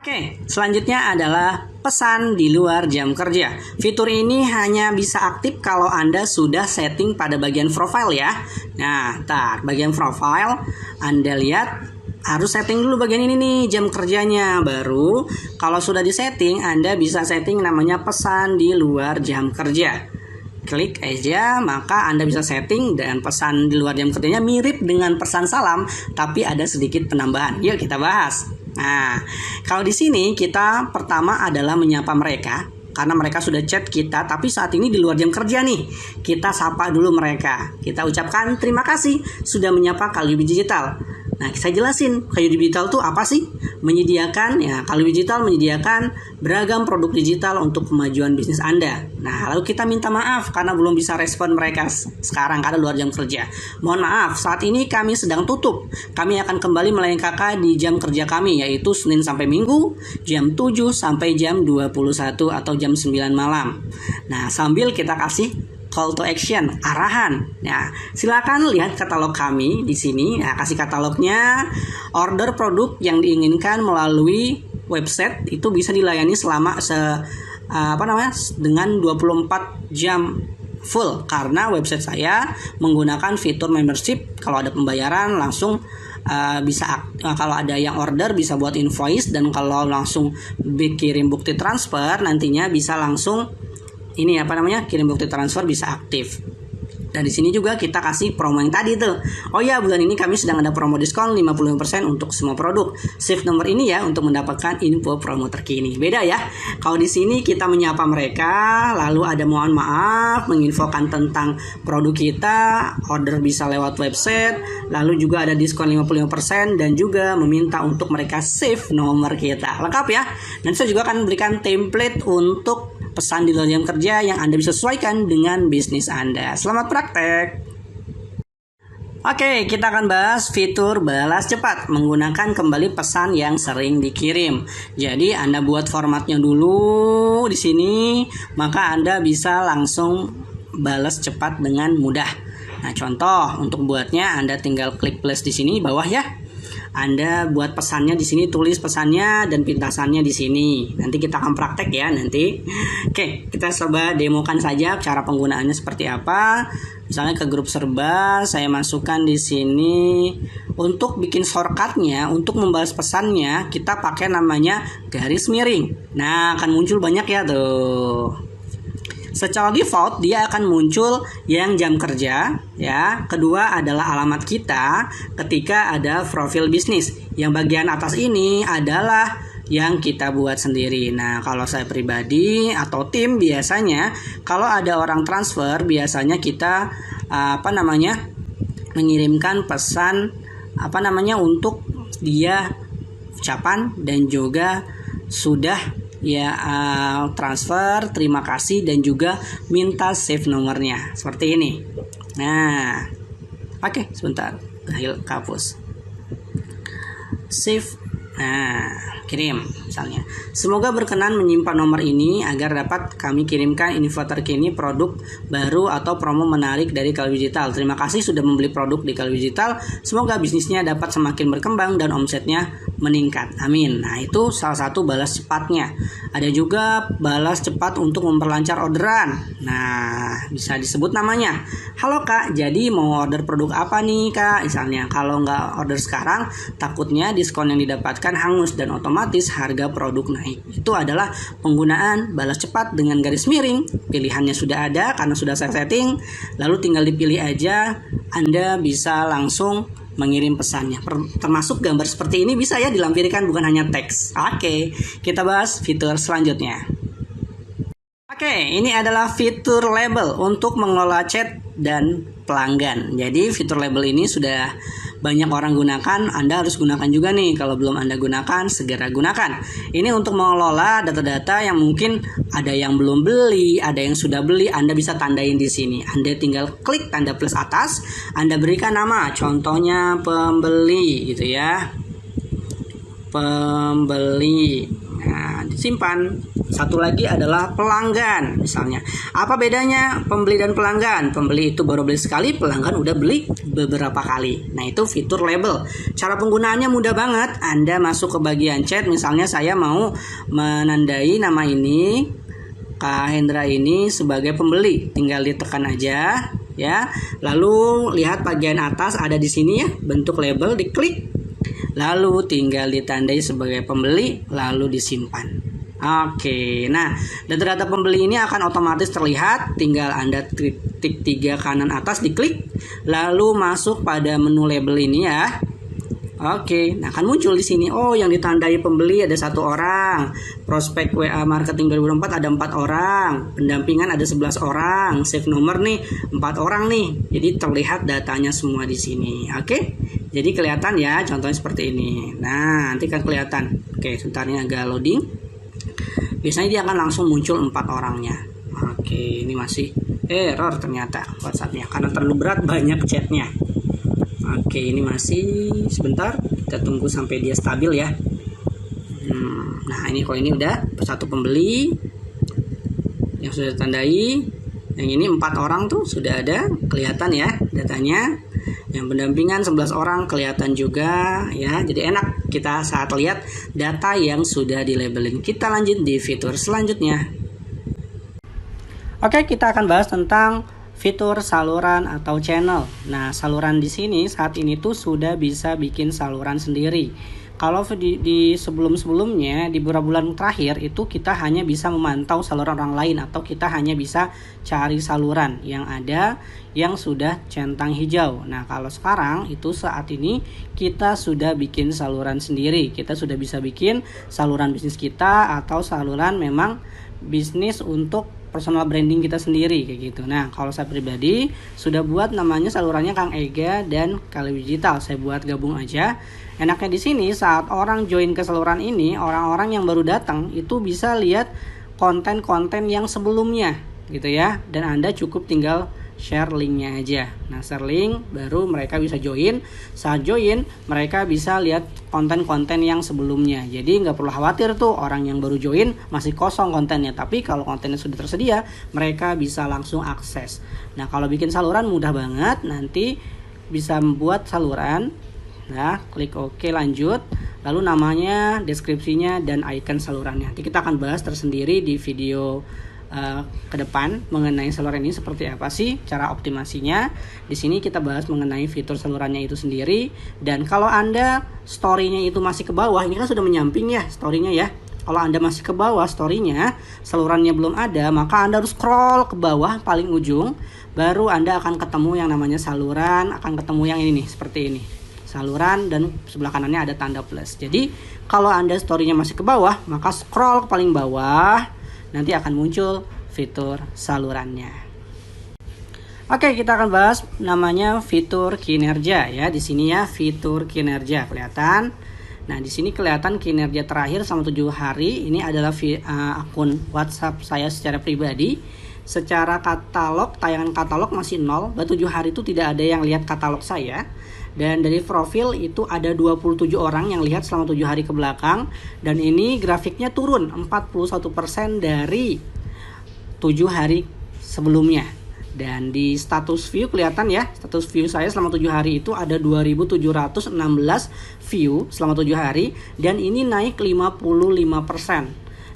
Oke, selanjutnya adalah pesan di luar jam kerja. Fitur ini hanya bisa aktif kalau Anda sudah setting pada bagian profile ya. Nah, bagian profile Anda lihat harus setting dulu bagian ini nih, jam kerjanya. Baru kalau sudah disetting, Anda bisa setting namanya pesan di luar jam kerja. Klik aja, maka Anda bisa setting dan pesan di luar jam kerjanya mirip dengan pesan salam, tapi ada sedikit penambahan. Yuk kita bahas. Nah, kalau di sini kita pertama adalah menyapa mereka karena mereka sudah chat kita, tapi saat ini di luar jam kerja nih. Kita sapa dulu mereka. Kita ucapkan terima kasih sudah menyapa Kalyubi Digital. Nah, saya jelasin Kalyubi Digital itu apa sih? Kalyubi Digital menyediakan beragam produk digital untuk kemajuan bisnis Anda. Nah, lalu kita minta maaf karena belum bisa respon mereka sekarang karena luar jam kerja. Mohon maaf, saat ini kami sedang tutup. Kami akan kembali melayani kakak di jam kerja kami, yaitu Senin sampai Minggu, jam 7 sampai jam 21 atau jam 9 malam. Nah, sambil kita kasih call to action, arahan. Nah, silakan lihat katalog kami di sini. Nah, kasih katalognya, order produk yang diinginkan melalui website itu bisa dilayani selama dengan 24 jam full karena website saya menggunakan fitur membership. Kalau ada pembayaran langsung kalau ada yang order bisa buat invoice, dan kalau langsung kirim bukti transfer nantinya bisa langsung kirim bukti transfer bisa aktif. Dan di sini juga kita kasih promo yang tadi tuh. Oh ya, bulan ini kami sedang ada promo diskon 50% untuk semua produk. Save nomor ini ya untuk mendapatkan info promo terkini. Beda ya. Kalau di sini kita menyapa mereka, lalu ada mohon maaf, menginfokan tentang produk kita, order bisa lewat website, lalu juga ada diskon 55% dan juga meminta untuk mereka save nomor kita. Lengkap ya. Dan saya juga akan berikan template untuk pesan di luar jam kerja yang Anda bisa sesuaikan dengan bisnis Anda. Selamat praktek. Oke, kita akan bahas fitur balas cepat menggunakan kembali pesan yang sering dikirim. Jadi Anda buat formatnya dulu di sini, maka Anda bisa langsung balas cepat dengan mudah. Nah, contoh untuk buatnya Anda tinggal klik plus di sini bawah ya. Anda buat pesannya di sini, tulis pesannya dan pintasannya di sini. Nanti kita akan praktek ya nanti. Oke, kita coba demokan saja cara penggunaannya seperti apa. Misalnya ke grup serba, saya masukkan di sini. Untuk bikin shortcutnya, untuk membalas pesannya, kita pakai namanya garis miring. Nah, akan muncul banyak ya tuh. Secara default dia akan muncul yang jam kerja ya. Kedua adalah alamat kita ketika ada profil bisnis. Yang bagian atas ini adalah yang kita buat sendiri. Nah, kalau saya pribadi atau tim biasanya kalau ada orang transfer biasanya kita mengirimkan pesan untuk dia ucapan dan juga sudah transfer, terima kasih dan juga minta save nomornya seperti ini. Nah, oke, sebentar, hapus, save. Nah, kirim misalnya. Semoga berkenan menyimpan nomor ini agar dapat kami kirimkan info terkini produk baru atau promo menarik dari Kalyubi Digital. Terima kasih sudah membeli produk di Kalyubi Digital. Semoga bisnisnya dapat semakin berkembang dan omsetnya meningkat. Amin. Nah, itu salah satu balas cepatnya. Ada juga balas cepat untuk memperlancar orderan. Nah, bisa disebut namanya. Halo Kak, jadi mau order produk apa nih Kak? Misalnya, kalau nggak order sekarang, takutnya diskon yang didapatkan hangus dan otomatis harga produk naik. Itu adalah penggunaan balas cepat dengan garis miring. Pilihannya sudah ada karena sudah saya setting. Lalu tinggal dipilih aja. Anda bisa langsung mengirim pesannya. Termasuk gambar seperti ini bisa ya dilampirkan, bukan hanya teks. Oke, kita bahas fitur selanjutnya. Oke, ini adalah fitur label untuk mengelola chat dan pelanggan. Jadi fitur label ini sudah banyak orang gunakan, Anda harus gunakan juga nih. Kalau belum Anda gunakan, segera gunakan. Ini untuk mengelola data-data yang mungkin ada yang belum beli, ada yang sudah beli, Anda bisa tandain di sini. Anda tinggal klik tanda plus atas, Anda berikan nama, contohnya pembeli gitu ya. Pembeli. Nah, simpan. Satu lagi adalah pelanggan misalnya. Apa bedanya pembeli dan pelanggan? Pembeli itu baru beli sekali, pelanggan udah beli beberapa kali. Nah, itu fitur label. Cara penggunaannya mudah banget. Anda masuk ke bagian chat, misalnya saya mau menandai nama ini, Kak Hendra ini sebagai pembeli. Tinggal ditekan aja ya. Lalu lihat bagian atas ada di sini ya, bentuk label, diklik. Lalu tinggal ditandai sebagai pembeli, lalu disimpan. Oke, nah data-data pembeli ini akan otomatis terlihat. Tinggal Anda tik 3 kanan atas, diklik, lalu masuk pada menu label ini ya. Oke, nah akan muncul di sini. Oh, yang ditandai pembeli ada 1 orang, prospek WA marketing 2024 ada 4 orang, pendampingan ada 11 orang, save nomor nih 4 orang nih. Jadi terlihat datanya semua di sini. Oke, jadi kelihatan ya, contohnya seperti ini. Nah, nanti kan kelihatan. Oke, sebentar ini agak loading. Biasanya dia akan langsung muncul 4 orangnya. Oke, ini masih error ternyata WhatsApp-nya karena terlalu berat, banyak chatnya. Oke, ini masih sebentar, kita tunggu sampai dia stabil ya. Nah, ini kalau ini udah 1 pembeli yang sudah ditandai. Yang ini 4 orang tuh sudah ada, kelihatan ya datanya. Yang pendampingan 11 orang kelihatan juga ya. Jadi enak kita saat lihat data yang sudah dilabelin. Kita lanjut di fitur selanjutnya. Oke, kita akan bahas tentang fitur saluran atau channel. Nah, saluran di sini saat ini tuh sudah bisa bikin saluran sendiri. Kalau di sebelum-sebelumnya, di beberapa bulan terakhir itu kita hanya bisa memantau saluran orang lain, atau kita hanya bisa cari saluran yang ada yang sudah centang hijau. Nah, kalau sekarang itu saat ini kita sudah bikin saluran sendiri. Kita sudah bisa bikin saluran bisnis kita atau saluran memang bisnis untuk personal branding kita sendiri kayak gitu. Nah, kalau saya pribadi sudah buat namanya salurannya Kang Ega dan Kali Digital. Saya buat gabung aja. Enaknya di sini saat orang join ke saluran ini, orang-orang yang baru datang itu bisa lihat konten-konten yang sebelumnya gitu ya. Dan Anda cukup tinggal share linknya aja. Nah, share link baru mereka bisa join. Saat join mereka bisa lihat konten-konten yang sebelumnya. Jadi nggak perlu khawatir tuh orang yang baru join masih kosong kontennya. Tapi kalau kontennya sudah tersedia, mereka bisa langsung akses. Nah, kalau bikin saluran mudah banget. Nanti bisa membuat saluran. Nah, klik OK, lanjut. Lalu namanya, deskripsinya, dan icon salurannya. Nanti kita akan bahas tersendiri di video ke depan mengenai saluran ini seperti apa sih cara optimasinya. Di sini kita bahas mengenai fitur salurannya itu sendiri. Dan kalau Anda story-nya itu masih ke bawah, ini kan sudah menyamping ya story-nya ya. Kalau Anda masih ke bawah story-nya, salurannya belum ada, maka Anda harus scroll ke bawah paling ujung, baru Anda akan ketemu yang namanya saluran, akan ketemu yang ini nih, seperti ini. Saluran dan sebelah kanannya ada tanda plus. Jadi kalau Anda story-nya masih ke bawah, maka scroll ke paling bawah, nanti akan muncul fitur salurannya. Oke, kita akan bahas namanya fitur kinerja ya. Di sini ya fitur kinerja kelihatan. Nah, di sini kelihatan kinerja terakhir selama 7 hari. Ini adalah akun WhatsApp saya secara pribadi. Secara katalog, tayangan katalog masih 0. 7 hari itu tidak ada yang lihat katalog saya. Dan dari profil itu ada 27 orang yang lihat selama 7 hari ke belakang. Dan ini grafiknya turun 41% dari 7 hari sebelumnya. Dan di status view kelihatan ya, status view saya selama 7 hari itu ada 2716 view selama 7 hari. Dan ini naik 55%.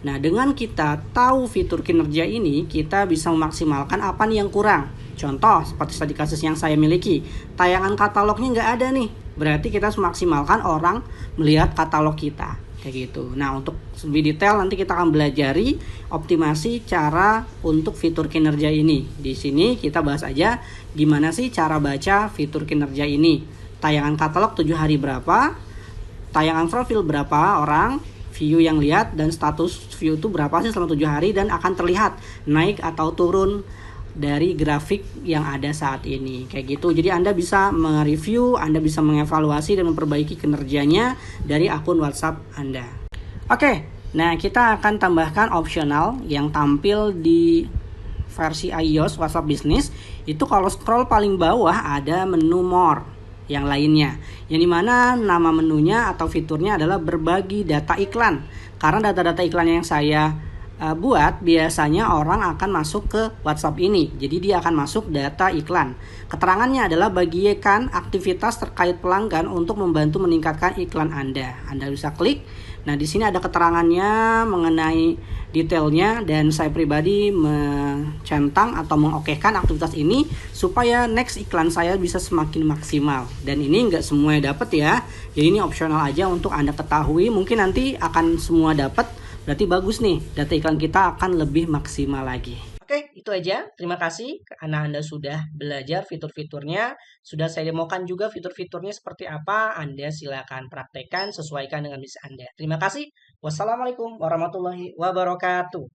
Nah, dengan kita tahu fitur kinerja ini, kita bisa memaksimalkan apa nih yang kurang. Contoh, seperti tadi kasus yang saya miliki, tayangan katalognya nggak ada nih. Berarti kita harus memaksimalkan orang melihat katalog kita. Kayak gitu. Nah, untuk lebih detail nanti kita akan belajari optimasi cara untuk fitur kinerja ini. Di sini kita bahas aja gimana sih cara baca fitur kinerja ini. Tayangan katalog 7 hari berapa, tayangan profil berapa orang, view yang lihat, dan status view itu berapa sih selama 7 hari, dan akan terlihat naik atau turun dari grafik yang ada saat ini kayak gitu. Jadi Anda bisa mereview, Anda bisa mengevaluasi dan memperbaiki kinerjanya dari akun WhatsApp Anda. Oke, nah kita akan tambahkan opsional yang tampil di versi iOS WhatsApp Business. Itu kalau scroll paling bawah ada menu more. yang lainnya. Yang dimana nama menunya atau fiturnya adalah berbagi data iklan. Karena data-data iklan yang saya buat, biasanya orang akan masuk ke WhatsApp ini. Jadi dia akan masuk data iklan. Keterangannya adalah bagikan aktivitas terkait pelanggan untuk membantu meningkatkan iklan Anda. Anda bisa klik. Nah, di sini ada keterangannya mengenai detailnya, dan saya pribadi mencentang atau mengokeykan aktivitas ini supaya next iklan saya bisa semakin maksimal. Dan ini nggak semuanya dapat ya. Jadi ini opsional aja untuk Anda ketahui. Mungkin nanti akan semua dapat. Berarti bagus nih, data iklan kita akan lebih maksimal lagi. Oke, itu aja. Terima kasih karena Anda sudah belajar fitur-fiturnya. Sudah saya demokan juga fitur-fiturnya seperti apa. Anda silakan praktekkan, sesuaikan dengan bisnis Anda. Terima kasih. Wassalamualaikum warahmatullahi wabarakatuh.